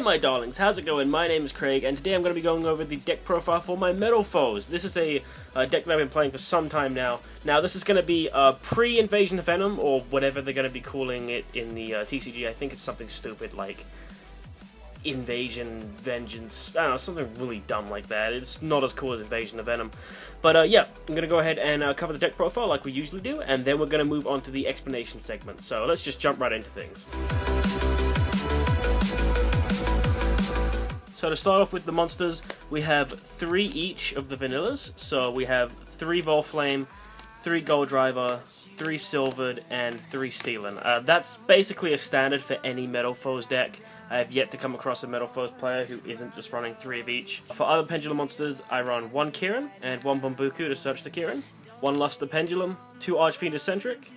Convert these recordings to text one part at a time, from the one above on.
my darlings, how's it going? My name is Craig, and today I'm going to be going over the deck profile for my Metalfoes. This is a deck that I've been playing for some time now. Now, this is going to be pre-Invasion of Venom, or whatever they're going to be calling it in the TCG. I think it's something stupid like Invasion, Vengeance, I don't know, something really dumb like that. It's not as cool as Invasion of Venom. But yeah, I'm going to go ahead and cover the deck profile like we usually do, and then we're going to move on to the explanation segment. So let's just jump right into things. So to start off with the monsters, we have 3 each of the vanillas. So we have 3 Volflame, 3 Gold Driver, 3 Silvered, and 3 Stealing. That's basically a standard for any Metalfoes deck. I have yet to come across a Metalfoes player who isn't just running 3 of each. For other Pendulum monsters, I run 1 Kieran and 1 Bambuku to search the Kieran, 1 Luster Pendulum, 2 Archfiend Eccentric.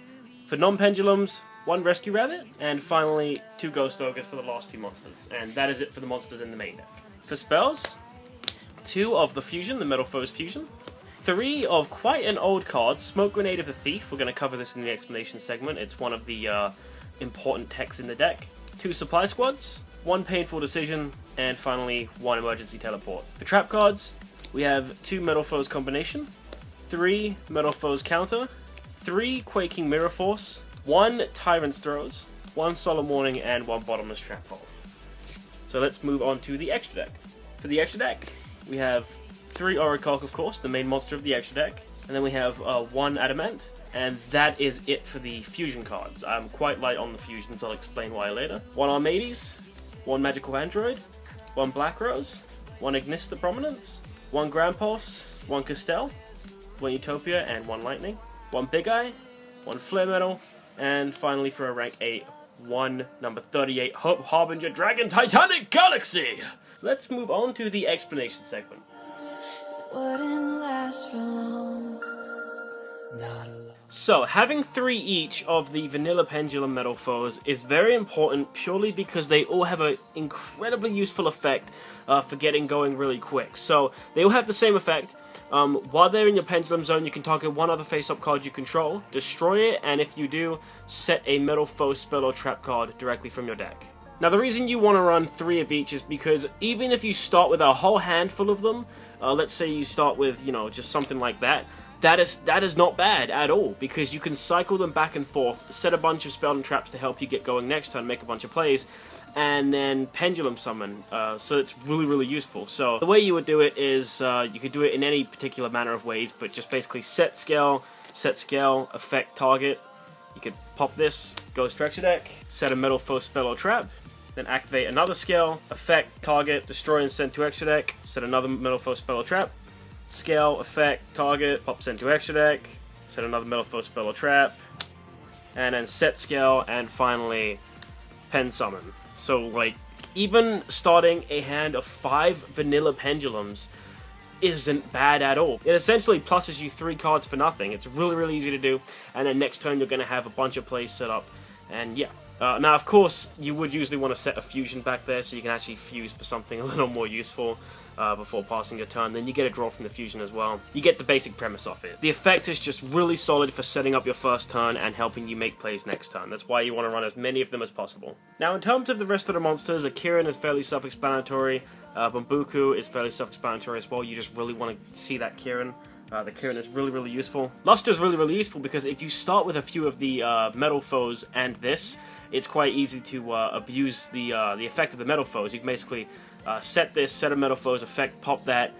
For non-Pendulums, 1 Rescue Rabbit, and finally 2 Ghost Ogres for the last 2 monsters. And that is it for the monsters in the main deck. For spells, 2 of the Fusion, the Metalfoes Fusion, 3 of quite an old card, Smoke Grenade of the Thief. We're going to cover this in the explanation segment. It's one of the important techs in the deck. 2 Supply Squads, 1 Painful Decision, and finally 1 Emergency Teleport. For trap cards, we have 2 Metalfoes Combination, 3 Metalfoes Counter, 3 Quaking Mirror Force, 1 Tyrant's Throws, 1 Solemn Warning, and 1 Bottomless Trap Hole. So let's move on to the extra deck. For the extra deck, we have 3 Oracle, of course, the main monster of the extra deck, and then we have 1 Adamant, and that is it for the fusion cards. I'm quite light on the fusions, I'll explain why later. 1 Armades, 1 Magical Android, 1 Black Rose, 1 Ignista Prominence, 1 Grand Pulse, 1 Castell, 1 Utopia, and 1 Lightning, 1 Big Eye, 1 Flare Metal, and finally for a rank 8, 1 number 38 Hope Harbinger Dragon Titanic Galaxy! Let's move on to the explanation segment. Wouldn't last for long. So, having 3 each of the Vanilla Pendulum Metalfoes is very important purely because they all have an incredibly useful effect for getting going really quick. So, they all have the same effect. While they're in your Pendulum Zone, you can target 1 other face-up card you control, destroy it, and if you do, set a Metalfoes spell or trap card directly from your deck. Now, the reason you want to run 3 of each is because even if you start with a whole handful of them, let's say you start with, you know, just something like that, that is not bad at all, because you can cycle them back and forth, set a bunch of spell and traps to help you get going next turn, make a bunch of plays, and then Pendulum Summon, so it's really, really useful. So the way you would do it is, you could do it in any particular manner of ways, but just basically set scale, effect target. You could pop this, go structure deck, set a Metalfoes spell or trap, then activate another scale, effect, target, destroy and send to extra deck, set another Metalfoes spell or trap, scale, effect, target, pop send to extra deck, set another Metalfoes spell or trap, and then set scale, and finally pen summon. So, like, even starting a hand of 5 vanilla pendulums isn't bad at all. It essentially pluses you 3 cards for nothing. It's really, really easy to do, and then next turn you're going to have a bunch of plays set up, and yeah. Now, of course, you would usually want to set a fusion back there so you can actually fuse for something a little more useful before passing your turn. Then you get a draw from the fusion as well. You get the basic premise of it. The effect is just really solid for setting up your first turn and helping you make plays next turn. That's why you want to run as many of them as possible. Now, in terms of the rest of the monsters, Kieran is fairly self-explanatory. Bambuku is fairly self-explanatory as well. You just really want to see that Kieran. The Kieran is really, really useful. Luster is really, really useful because if you start with a few of the Metalfoes and this, it's quite easy to abuse the effect of the Metalfoes. You can basically set this, set a Metalfoes effect, pop that,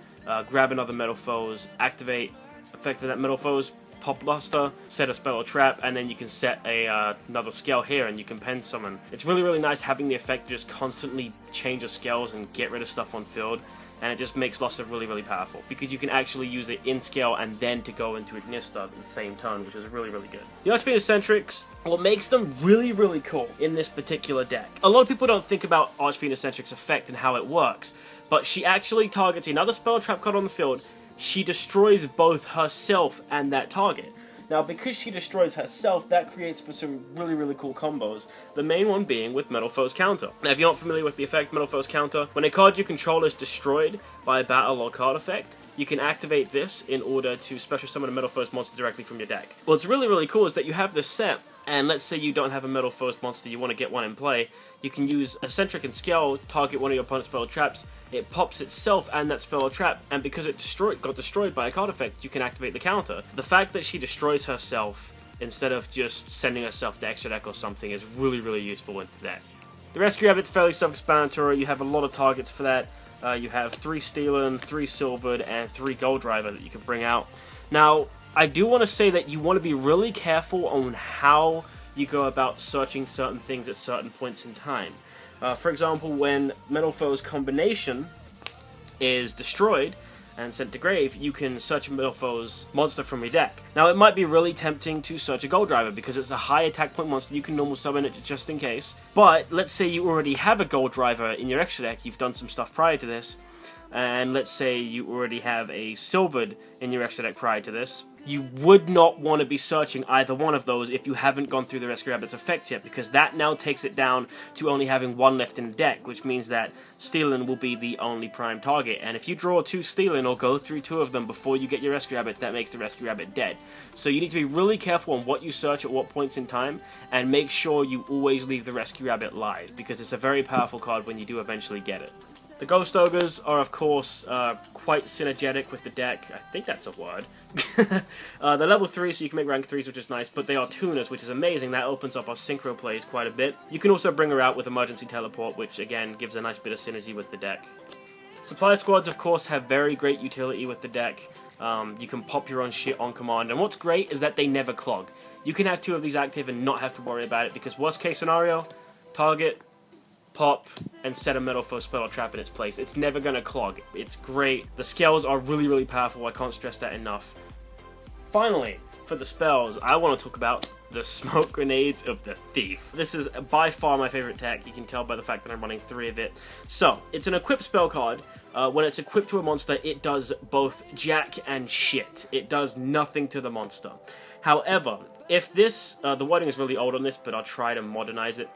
grab another Metalfoes, activate effect of that Metalfoes, pop Luster, set a spell or trap, and then you can set another scale here and you can pen summon. It's really, really nice having the effect to just constantly change your scales and get rid of stuff on field. And it just makes Luster really, really powerful, because you can actually use it in scale and then to go into Ignista at the same turn, which is really, really good. The Archfiend Eccentrics, what makes them really, really cool in this particular deck. A lot of people don't think about Archfiend Eccentric's effect and how it works, but she actually targets another spell trap card on the field. She destroys both herself and that target. Now, because she destroys herself, that creates for some really, really cool combos. The main one being with Metalfoes Counter. Now, if you're not familiar with the effect Metalfoes Counter, when a card you control is destroyed by a battle or card effect, you can activate this in order to special summon a Metalfoes monster directly from your deck. What's really, really cool is that you have this set, and let's say you don't have a Metalfoes monster, you want to get one in play, you can use Eccentric and Scale, target one of your opponent's spell or traps, it pops itself and that spell or trap, and because it got destroyed by a card effect, you can activate the counter. The fact that she destroys herself instead of just sending herself to extra deck or something is really, really useful in the deck. The Rescue Rabbit's fairly self-explanatory. You have a lot of targets for that. You have 3 Stealing, 3 Silvered, and 3 Gold Driver that you can bring out. Now, I do want to say that you want to be really careful on how you go about searching certain things at certain points in time. For example, when Metalfoes combination is destroyed and sent to grave, you can search a Metalfoes monster from your deck. Now, it might be really tempting to search a Gold Driver because it's a high attack point monster. You can normal summon it just in case. But let's say you already have a Gold Driver in your extra deck. You've done some stuff prior to this. And let's say you already have a Silvered in your extra deck prior to this. You would not want to be searching either one of those if you haven't gone through the Rescue Rabbit's effect yet, because that now takes it down to only having 1 left in the deck, which means that Stealing will be the only prime target. And if you draw 2 Stealing or go through 2 of them before you get your Rescue Rabbit, that makes the Rescue Rabbit dead. So you need to be really careful on what you search at what points in time, and make sure you always leave the Rescue Rabbit live, because it's a very powerful card when you do eventually get it. The Ghost Ogres are, of course, quite synergetic with the deck. I think that's a word. They're level 3, so you can make rank 3s, which is nice, but they are tuners, which is amazing. That opens up our synchro plays quite a bit. You can also bring her out with Emergency Teleport, which, again, gives a nice bit of synergy with the deck. Supply Squads, of course, have very great utility with the deck. You can pop your own shit on command, and what's great is that they never clog. You can have 2 of these active and not have to worry about it, because worst case scenario, target, pop, and set a Metalfoes spell or trap in its place. It's never going to clog. It's great. The scales are really, really powerful. I can't stress that enough. Finally, for the spells, I want to talk about the Smoke Grenades of the Thief. This is by far my favorite tech. You can tell by the fact that I'm running 3 of it. So, it's an equipped spell card. When it's equipped to a monster, it does both jack and shit. It does nothing to the monster. However, if this, the wording is really old on this, but I'll try to modernize it.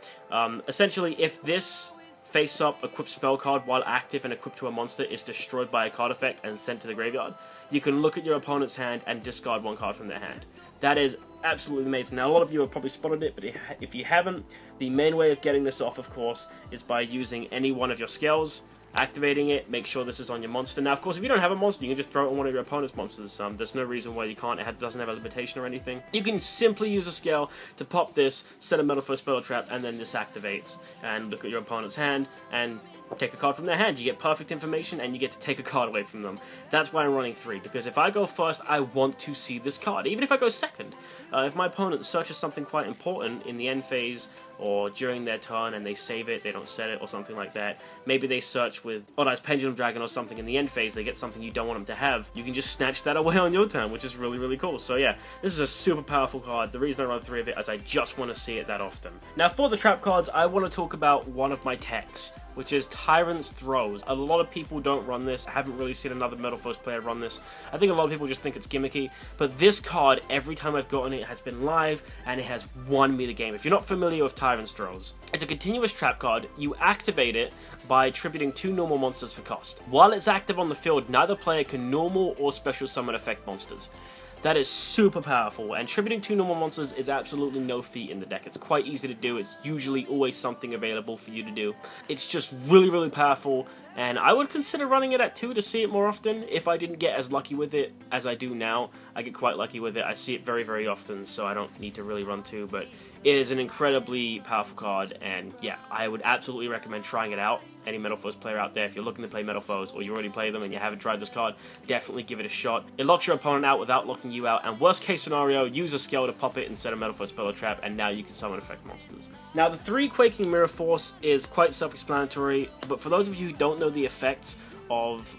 Essentially, if this face-up equipped spell card while active and equipped to a monster is destroyed by a card effect and sent to the graveyard, you can look at your opponent's hand and discard 1 card from their hand. That is absolutely amazing. Now, a lot of you have probably spotted it, but if you haven't, the main way of getting this off, of course, is by using any one of your skills, activating it, make sure this is on your monster. Now, of course, if you don't have a monster, you can just throw it on one of your opponent's monsters. There's no reason why you can't. It doesn't have a limitation or anything. You can simply use a scale to pop this, set a Metalfoes spell trap, and then this activates. And look at your opponent's hand, and take a card from their hand. You get perfect information, and you get to take a card away from them. That's why I'm running 3, because if I go first, I want to see this card, even if I go second. If my opponent searches something quite important in the end phase, or during their turn and they save it, they don't set it, or something like that. Maybe they search with Odd-Eyes Pendulum Dragon or something in the end phase, they get something you don't want them to have. You can just snatch that away on your turn, which is really, really cool. So yeah, this is a super powerful card. The reason I run 3 of it is I just want to see it that often. Now for the trap cards, I want to talk about one of my techs, which is Tyrant's Throes. A lot of people don't run this. I haven't really seen another Metalfoes player run this. I think a lot of people just think it's gimmicky, but this card, every time I've gotten it, has been live, and it has won me the game. If you're not familiar with Tyrant's Throes, it's a continuous trap card. You activate it by attributing 2 normal monsters for cost. While it's active on the field, neither player can normal or special summon effect monsters. That is super powerful, and tributing 2 normal monsters is absolutely no feat in the deck. It's quite easy to do. It's usually always something available for you to do. It's just really, really powerful, and I would consider running it at 2 to see it more often. If I didn't get as lucky with it as I do now, I get quite lucky with it. I see it very, very often, so I don't need to really run 2, but it is an incredibly powerful card, and yeah, I would absolutely recommend trying it out. Any Metalfoes player out there, if you're looking to play Metalfoes, or you already play them and you haven't tried this card, definitely give it a shot. It locks your opponent out without locking you out, and worst case scenario, use a scale to pop it and set a Metalfoes spell or trap, and now you can summon effect monsters. Now, the 3 Quaking Mirror Force is quite self-explanatory, but for those of you who don't know the effects of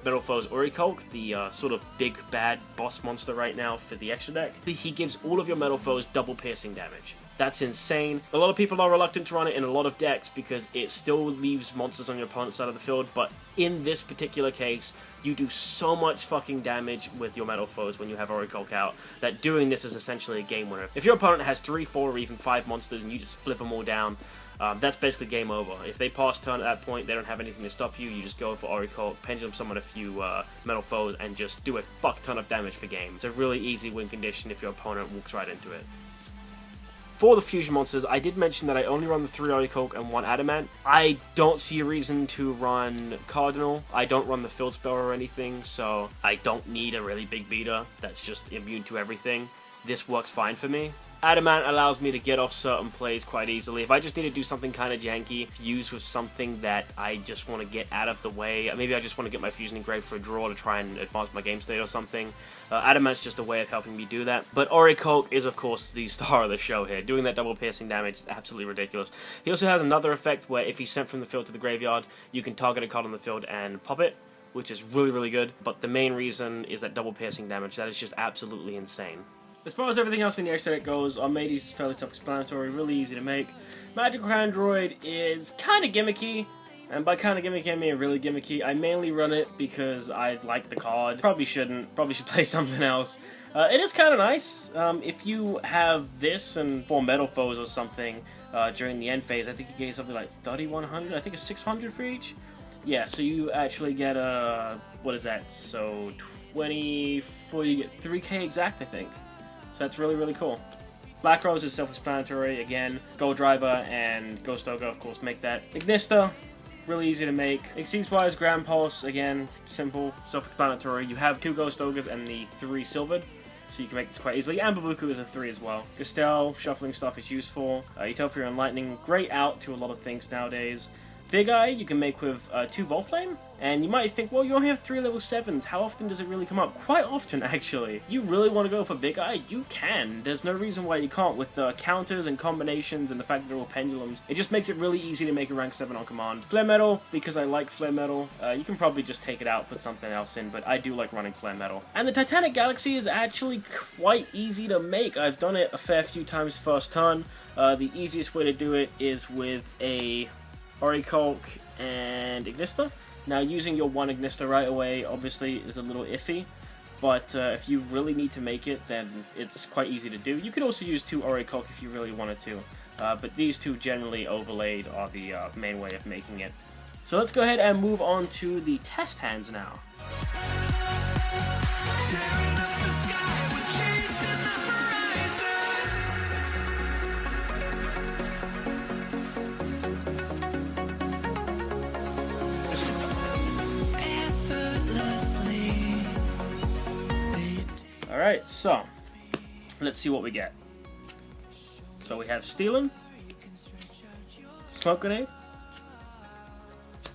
Metalfoes Orichalk, the sort of big bad boss monster right now for the extra deck, he gives all of your Metalfoes double piercing damage. That's insane. A lot of people are reluctant to run it in a lot of decks because it still leaves monsters on your opponent's side of the field, but in this particular case, you do so much fucking damage with your Metalfoes when you have Orichalk out that doing this is essentially a game winner. If your opponent has 3, 4, or even 5 monsters and you just flip them all down, that's basically game over. If they pass turn at that point, they don't have anything to stop you, you just go for Orichalk, Pendulum Summon a few Metalfoes, and just do a fuck ton of damage for game. It's a really easy win condition if your opponent walks right into it. for the fusion monsters, I did mention that I only run the 3 Orichalk and 1 Adamant. I don't see a reason to run Cardinal. I don't run the Field Spell or anything, so I don't need a really big beater that's just immune to everything. This works fine for me. Adamant allows me to get off certain plays quite easily. If I just need to do something kind of janky, fuse with something that I just want to get out of the way, maybe I just want to get my fusion engraved for a draw to try and advance my game state or something, Adamant's just a way of helping me do that. But Orichalk is, of course, the star of the show here. Doing that double piercing damage is absolutely ridiculous. He also has another effect where if he's sent from the field to the graveyard, you can target a card on the field and pop it, which is really, really good. But the main reason is that double piercing damage. That is just absolutely insane. As far as everything else in the extra deck goes, our Mateys is fairly self-explanatory, really easy to make. Magical Android is kind of gimmicky, and by kind of gimmicky I mean really gimmicky. I mainly run it because I like the card. Probably shouldn't, probably should play something else. It is kind of nice. If you have this and 4 Metalfoes or something during the end phase, I think you get something like 3,100, I think it's 600 for each. Yeah, so you actually get a, what is that, so 24, you get 3k exact I think. So that's really, really cool. Black Rose is self-explanatory. Again, Gold Driver and Ghost Ogre, of course, make that. Ignista, really easy to make. Exceeds-wise, Grand Pulse, again, simple, self-explanatory. You have 2 Ghost Ogres and the 3 Silvered, so you can make this quite easily. And Babuku is a 3 as well. Gastel, shuffling stuff is useful. Utopia and Lightning, great out to a lot of things nowadays. Big Eye, you can make with 2 Volflame. And you might think, well, you only have 3 level 7s. How often does it really come up? Quite often, actually. You really want to go for Big Eye? You can. There's no reason why you can't. With the counters and combinations and the fact that they're all pendulums, it just makes it really easy to make a rank 7 on command. Flare Metal, because I like Flare Metal. You can probably just take it out, put something else in, but I do like running Flare Metal. And the Titanic Galaxy is actually quite easy to make. I've done it a fair few times first turn. The easiest way to do it is with a Orichalk and Ignista. Now, using your 1 Ignista right away obviously is a little iffy, but if you really need to make it, then it's quite easy to do. You could also use 2 Orichalk if you really wanted to, but these 2 generally overlaid are the main way of making it. So let's go ahead and move on to the test hands now. Alright, so let's see what we get. So we have Stealing, Smoke Grenade,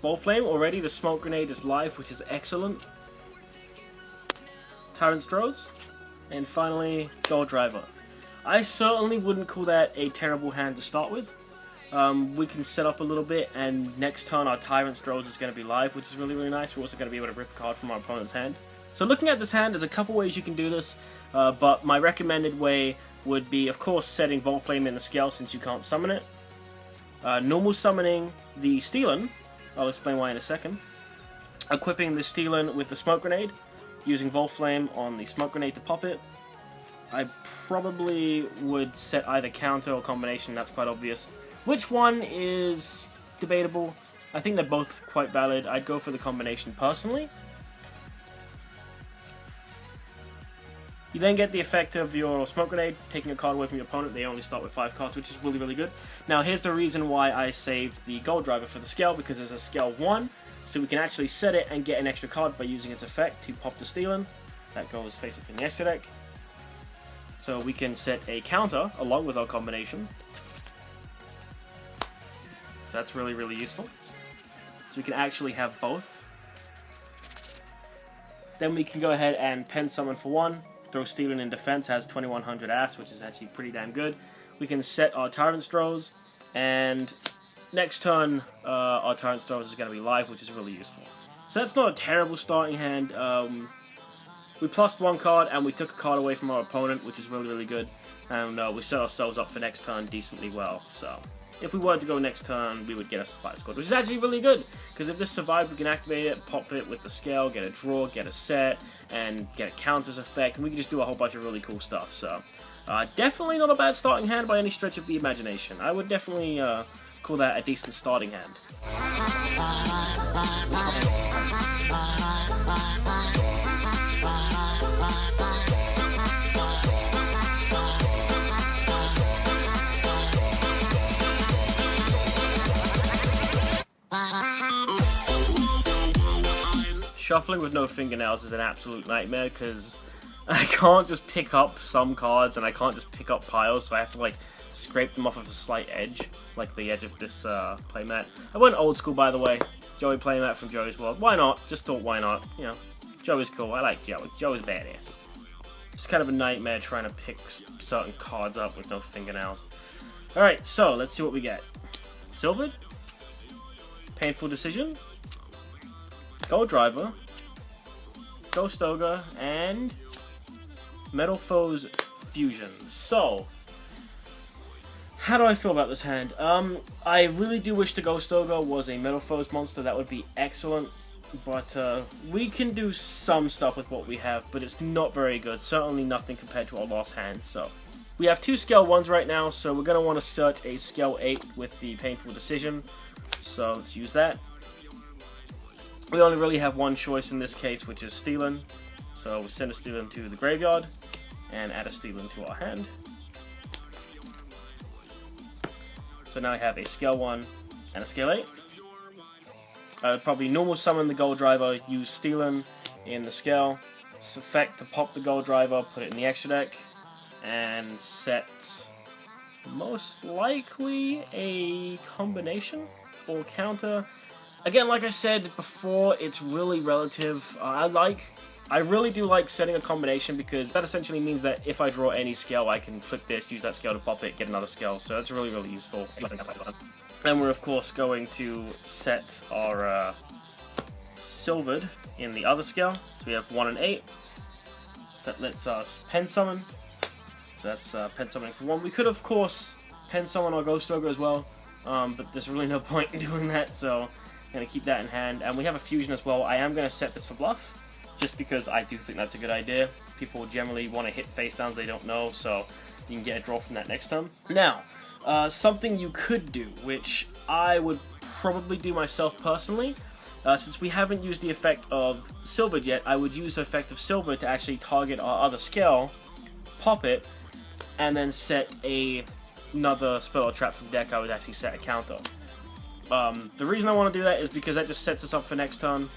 Volflame. Already the Smoke Grenade is live, which is excellent. Tyrant's Drones, and finally Gold Driver. I certainly wouldn't call that a terrible hand to start with. We can set up a little bit, and next turn our Tyrant's Drones is going to be live, which is really, really nice. We're also going to be able to rip a card from our opponent's hand. So looking at this hand, there's a couple ways you can do this, but my recommended way would be, of course, setting Volflame in the scale since you can't summon it. Normal summoning the Stealing, I'll explain why in a second. Equipping the Stealing with the Smoke Grenade, using Volflame on the Smoke Grenade to pop it. I probably would set either counter or combination, that's quite obvious. Which one is debatable? I think they're both quite valid. I'd go for the combination personally. You then get the effect of your Smoke Grenade, taking a card away from your opponent. They only start with 5 cards, which is really, really good. Now, here's the reason why I saved the Gold Driver for the scale, because there's a scale 1, so we can actually set it and get an extra card by using its effect to pop the Stealing. That goes face-up in the extra deck. So we can set a counter along with our combination. That's really, really useful. So we can actually have both. Then we can go ahead and pen summon for 1. Throw Stealing in defense, has 2100 ass, which is actually pretty damn good. We can set our Tyrant Throws, and next turn our Tyrant Throws is going to be live, which is really useful. So that's not a terrible starting hand. We plussed 1 card, and we took a card away from our opponent, which is really, really good. And we set ourselves up for next turn decently well. So if we were to go next turn, we would get a supply squad, which is actually really good, because if this survived, we can activate it, pop it with the scale, get a draw, get a set, and get a counters effect, and we can just do a whole bunch of really cool stuff. So definitely not a bad starting hand by any stretch of the imagination. I would definitely call that a decent starting hand. Shuffling with no fingernails is an absolute nightmare because I can't just pick up some cards and I can't just pick up piles, so I have to like scrape them off of a slight edge, like the edge of this playmat. I went old school, by the way. Joey playmat from Joey's World. Why not? Just thought, why not? You know, Joey's cool. I like Joey. Joey's badass. It's kind of a nightmare trying to pick certain cards up with no fingernails. Alright, so let's see what we get. Silvered. Painful Decision. Gold Driver. Ghost Ogre. And Metalfoes Fusion. So, how do I feel about this hand? I really do wish the Ghost Ogre was a Metalfoes monster. That would be excellent. But we can do some stuff with what we have, but it's not very good. Certainly nothing compared to our last hand. So we have 2 scale 1s right now, so we're going to want to search a scale 8 with the Painful Decision. So let's use that. We only really have one choice in this case, which is Stealing. So we send a Stealing to the graveyard and add a Stealing to our hand. So now we have a scale 1 and a scale 8. I would probably normal summon the Gold Driver, use Stealing in the scale, effect to pop the Gold Driver, put it in the extra deck, and set most likely a combination or counter. Again, like I said before, it's really relative. I really do like setting a combination because that essentially means that if I draw any scale, I can flip this, use that scale to pop it, get another scale. So that's really, really useful. And we're of course going to set our Silvered in the other scale. So we have 1 and 8. So that lets us pen summon. So that's pen summoning for 1. We could of course pen summon our Ghost Ogre as well, but there's really no point in doing that. So I'm going to keep that in hand. And we have a fusion as well. I am going to set this for bluff, just because I do think that's a good idea. People generally want to hit face downs they don't know, so you can get a draw from that next turn. Now, something you could do, which I would probably do myself personally, since we haven't used the effect of Silvered yet, I would use the effect of Silver to actually target our other scale, pop it, and then set another spell or trap from the deck. I would actually set a counter. The reason I want to do that is because that just sets us up for next turn.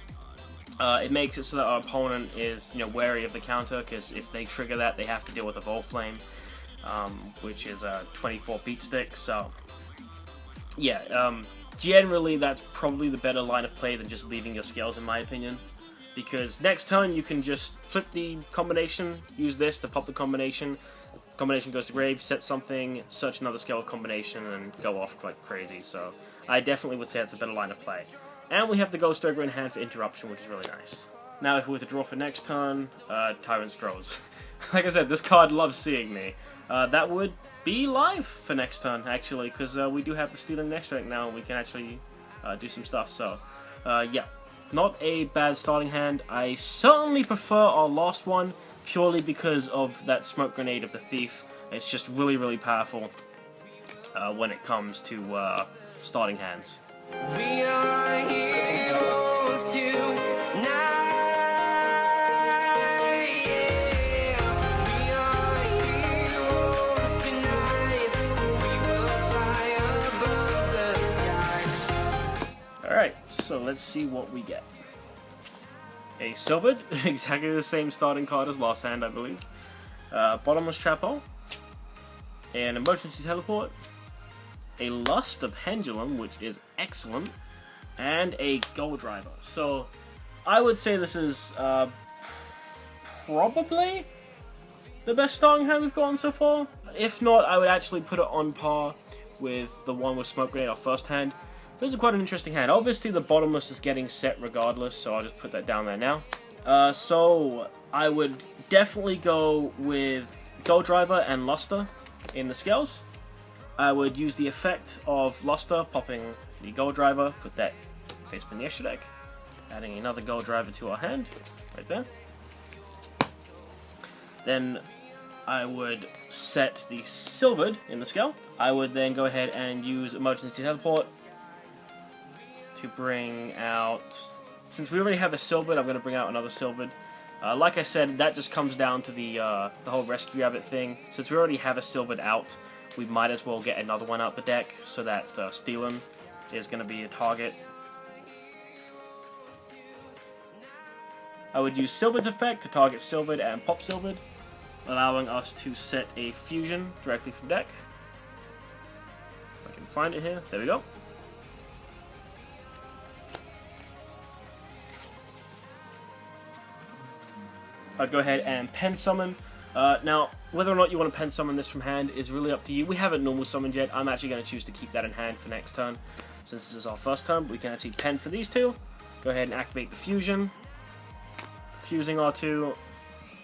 It makes it so that our opponent is, wary of the counter, because if they trigger that, they have to deal with a Volflame, which is a 24 beat stick. So, yeah, generally that's probably the better line of play than just leaving your scales, in my opinion. Because next turn you can just flip the combination, use this to pop the combination. Combination goes to grave, set something, search another scale combination, and go off like crazy. So I definitely would say it's a better line of play. And we have the Ghost Ogre in hand for interruption, which is really nice. Now if we were to draw for next turn, Tyrant's Crows. Like I said, this card loves seeing me. That would be live for next turn, actually, because we do have the Stealing next deck now, and we can actually do some stuff. So, yeah, not a bad starting hand. I certainly prefer our last one, purely because of that Smoke Grenade of the Thief. It's just really, really powerful when it comes to starting hands. We are heroes tonight. Yeah. We are heroes tonight. We will fly above the sky. Alright, so let's see what we get. A Silvered, exactly the same starting card as last hand, I believe. Bottomless Trap Hole. An Emergency Teleport. A Lust of Pendulum, which is excellent, and a Gold Driver. So, I would say this is probably the best starting hand we've gotten so far. If not, I would actually put it on par with the one with Smoke Grenade, our first hand. This is quite an interesting hand. Obviously, the Bottomless is getting set regardless, so I'll just put that down there now. So, I would definitely go with Gold Driver and Luster in the scales. I would use the effect of Luster, popping the Gold Driver, put that face in the extra deck, adding another Gold Driver to our hand, right there. Then I would set the Silvered in the scale. I would then go ahead and use Emergency Teleport to bring out... Since we already have a Silvered, I'm going to bring out another Silvered. Like I said, that just comes down to the whole Rescue Rabbit thing. Since we already have a Silvered out, we might as well get another one out the deck, so that Stealing is going to be a target. I would use Silvered's effect to target Silvered and pop Silvered, allowing us to set a fusion directly from deck. If I can find it here, there we go. I'd go ahead and pen summon. Now, whether or not you want to pen summon this from hand is really up to you. We haven't normal summoned yet. I'm actually going to choose to keep that in hand for next turn. Since this is our first turn, we can actually pen for these two. Go ahead and activate the fusion. Fusing R2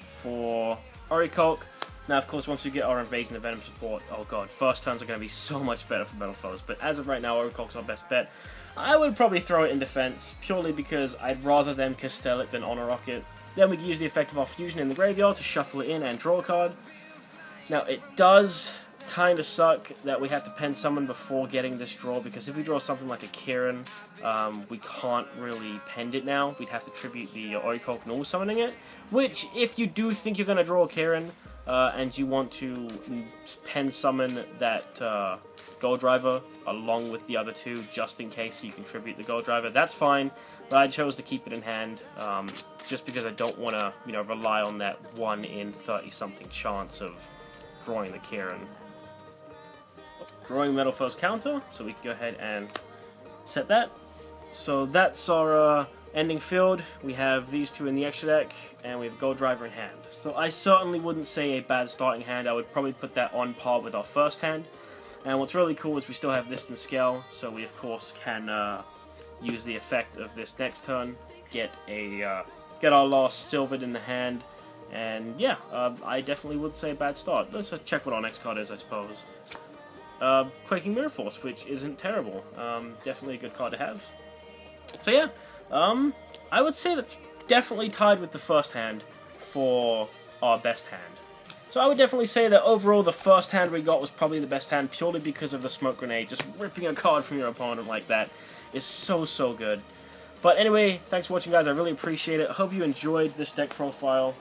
for Orichalk. Now, of course, once we get our Invasion of Venom support, oh god, first turns are going to be so much better for Metalfoes. But as of right now, Orichalk's our best bet. I would probably throw it in defense, purely because I'd rather them Castell it than Honor Rocket. Then we can use the effect of our fusion in the graveyard to shuffle it in and draw a card. Now, it does kind of suck that we have to pen summon before getting this draw, because if we draw something like a Kieran, we can't really pen it now. We'd have to tribute the Orichalk normal summoning it, which, if you do think you're going to draw a Kieran, and you want to pen summon that Gold Driver along with the other two, just in case you can tribute the Gold Driver, that's fine. But I chose to keep it in hand, just because I don't want to, rely on that 1 in 30-something chance of drawing the Kieran. Drawing Metalfoes counter, so we can go ahead and set that. So that's our ending field. We have these two in the extra deck, and we have Gold Driver in hand. So I certainly wouldn't say a bad starting hand. I would probably put that on par with our first hand. And what's really cool is we still have this in scale, so we of course can use the effect of this next turn, get our last Silvered in the hand, and yeah, I definitely would say a bad start. Let's just check what our next card is, I suppose. Quaking Mirror Force, which isn't terrible. Definitely a good card to have. So yeah, I would say that's definitely tied with the first hand for our best hand. So I would definitely say that overall the first hand we got was probably the best hand, purely because of the Smoke Grenade. Just ripping a card from your opponent like that is so good. But anyway, thanks for watching, guys. I really appreciate it. I hope you enjoyed this deck profile.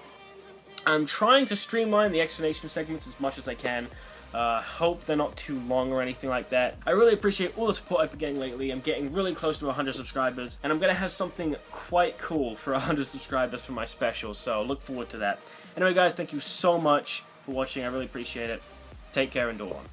I'm trying to streamline the explanation segments as much as I can. Hope they're not too long or anything like that. I really appreciate all the support I've been getting lately. I'm getting really close to 100 subscribers, and I'm going to have something quite cool for 100 subscribers for my special, so look forward to that. Anyway, guys, thank you so much for watching. I really appreciate it. Take care and do on.